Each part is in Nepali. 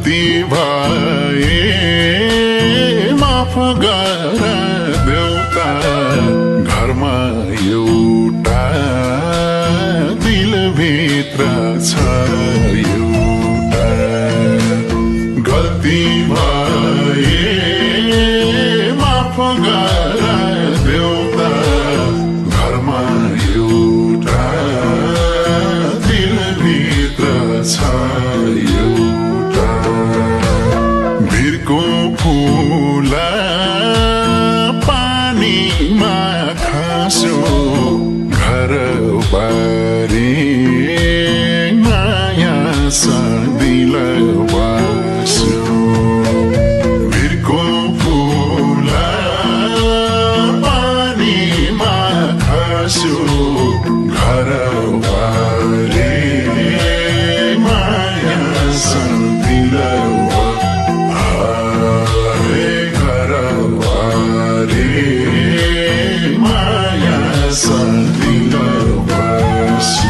गल्ती भए माफ गर देउता घरमा एउटा दिलभित्र छ एउटा गल्ती भए माफ गर देउता घरमा एउटा दिलभित्र छ एउटा भिरको फुला पानीमा खस्यो घर बारी माया दिल बस्यो भिरको फुला पानीमा खस्यो घर बारी माया दिल घर बारी माया दिल बस्यो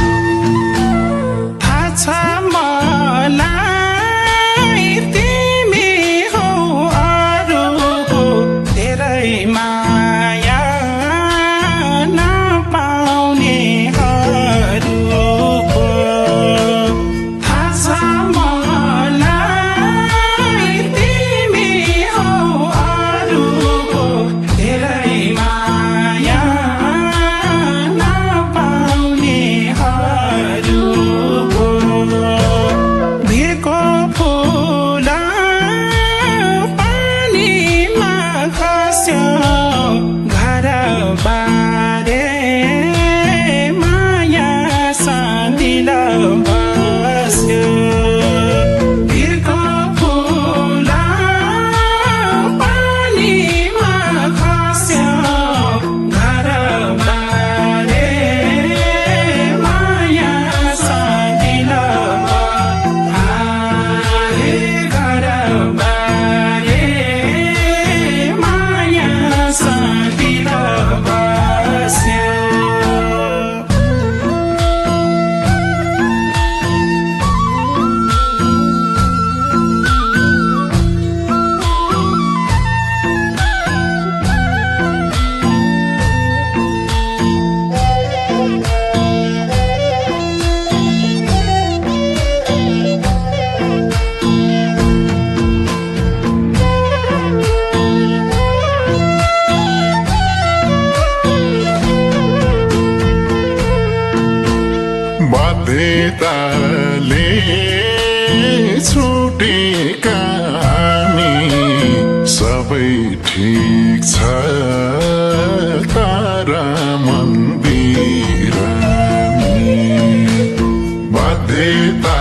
बाध्यताले छुटेका हामी सबै ठिक छ तारा मन्दिर बाध्यता